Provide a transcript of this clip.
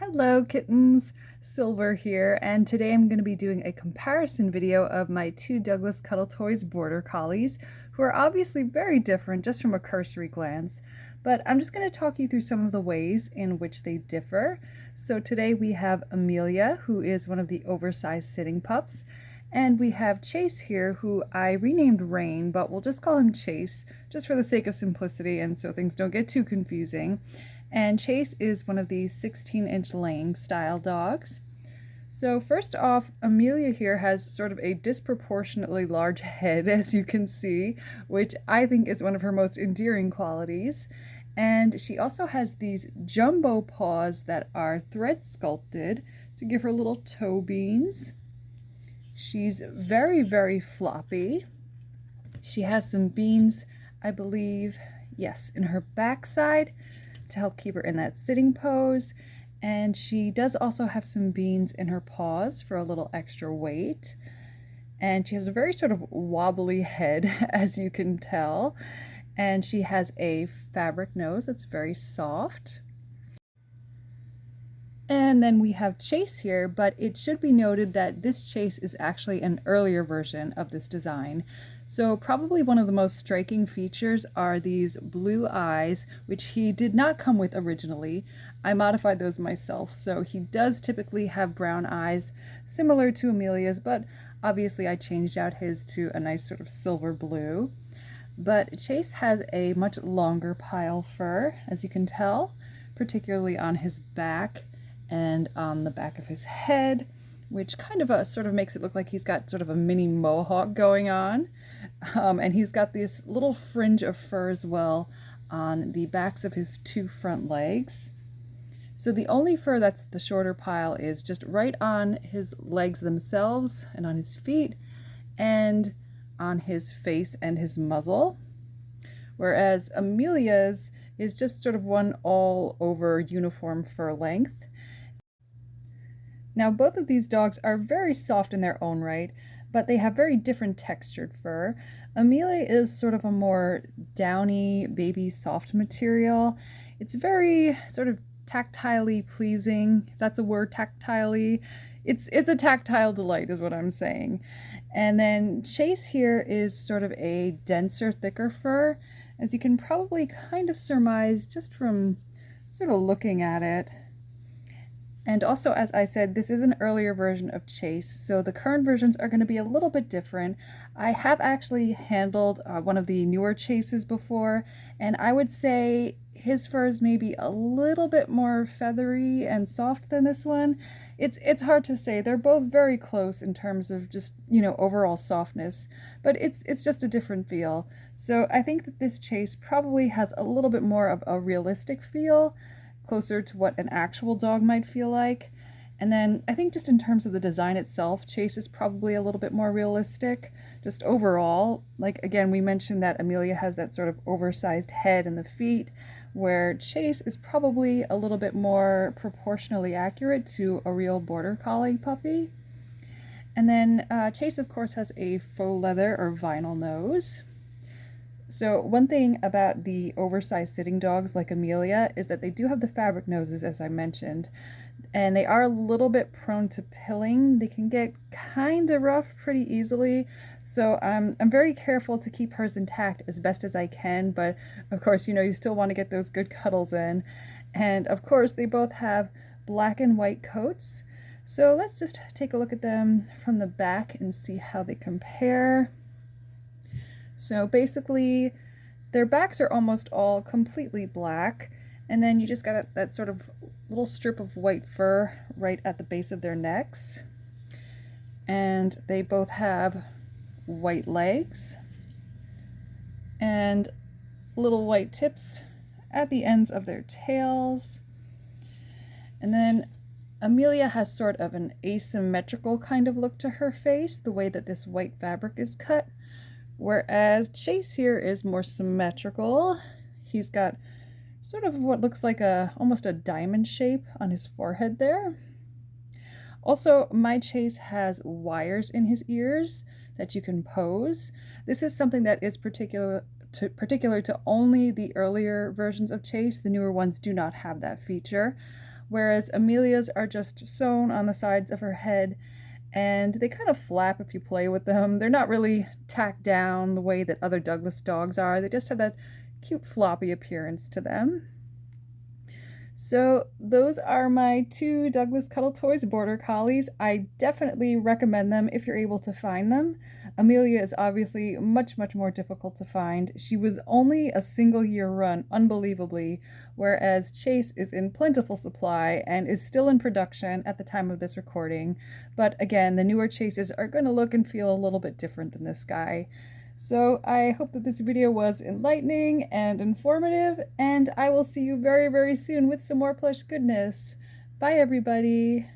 Hello kittens, Silver here, and today I'm going to be doing a comparison video of my two Douglas Cuddle Toys Border Collies, who are obviously very different just from a cursory glance, but I'm just going to talk you through some of the ways in which they differ. So today we have Amelia, who is one of the oversized sitting pups, and we have Chase here, who I renamed Rain, but we'll just call him Chase, just for the sake of simplicity and so things don't get too confusing. And Chase is one of these 16-inch laying style dogs. So first off, Amelia here has sort of a disproportionately large head, as you can see, which I think is one of her most endearing qualities. And she also has these jumbo paws that are thread sculpted to give her little toe beans. She's very, very floppy. She has some beans, I believe, yes, in her backside to help keep her in that sitting pose. And she does also have some beans in her paws for a little extra weight. And she has a very sort of wobbly head, as you can tell. And she has a fabric nose that's very soft. And then we have Chase here, but it should be noted that this Chase is actually an earlier version of this design. So probably one of the most striking features are these blue eyes, which he did not come with originally. I modified those myself, so he does typically have brown eyes, similar to Amelia's, but obviously I changed out his to a nice sort of silver blue. But Chase has a much longer pile fur, as you can tell, particularly on his back and on the back of his head, which kind of sort of makes it look like he's got sort of a mini mohawk going on. And he's got this little fringe of fur as well on the backs of his two front legs. So the only fur that's the shorter pile is just right on his legs themselves and on his feet and on his face and his muzzle. Whereas Amelia's is just sort of one all over uniform fur length. Now both of these dogs are very soft in their own right, but they have very different textured fur. Amelia is sort of a more downy, baby soft material. It's very sort of tactilely pleasing, if that's a word, tactilely. It's a tactile delight is what I'm saying. And then Chase here is sort of a denser, thicker fur, as you can probably kind of surmise just from sort of looking at it. And also, as I said, this is an earlier version of Chase, so the current versions are going to be a little bit different. I have actually handled one of the newer Chases before, and I would say his fur is maybe a little bit more feathery and soft than this one. It's hard to say. They're both very close in terms of just, overall softness, but it's just a different feel. So I think that this Chase probably has a little bit more of a realistic feel, closer to what an actual dog might feel like. And then I think just in terms of the design itself, Chase is probably a little bit more realistic. Just overall, like again, we mentioned that Amelia has that sort of oversized head and the feet, where Chase is probably a little bit more proportionally accurate to a real Border Collie puppy. And then Chase, of course, has a faux leather or vinyl nose. So one thing about the oversized sitting dogs like Amelia is that they do have the fabric noses, as I mentioned, and they are a little bit prone to pilling. They can get kind of rough pretty easily, so I'm very careful to keep hers intact as best as I can, but of course, you still want to get those good cuddles in. And of course, they both have black and white coats. So let's just take a look at them from the back and see how they compare. So basically, their backs are almost all completely black, and then you just got that sort of little strip of white fur right at the base of their necks. And they both have white legs and little white tips at the ends of their tails. And then Amelia has sort of an asymmetrical kind of look to her face, the way that this white fabric is cut. Whereas Chase here is more symmetrical. He's got sort of what looks like almost a diamond shape on his forehead there. Also, my Chase has wires in his ears that you can pose. This is something that is particular to only the earlier versions of Chase. The newer ones do not have that feature. whereas Amelia's are just sewn on the sides of her head, and they kind of flap if you play with them. They're not really tacked down the way that other Douglas dogs are. They just have that cute floppy appearance to them. So those are my two Douglas Cuddle Toys Border Collies. I definitely recommend them if you're able to find them. Amelia is obviously much, much more difficult to find. She was only a single year run, unbelievably, whereas Chase is in plentiful supply and is still in production at the time of this recording. But again, the newer Chases are going to look and feel a little bit different than this guy. So I hope that this video was enlightening and informative, and I will see you very, very soon with some more plush goodness. Bye, everybody.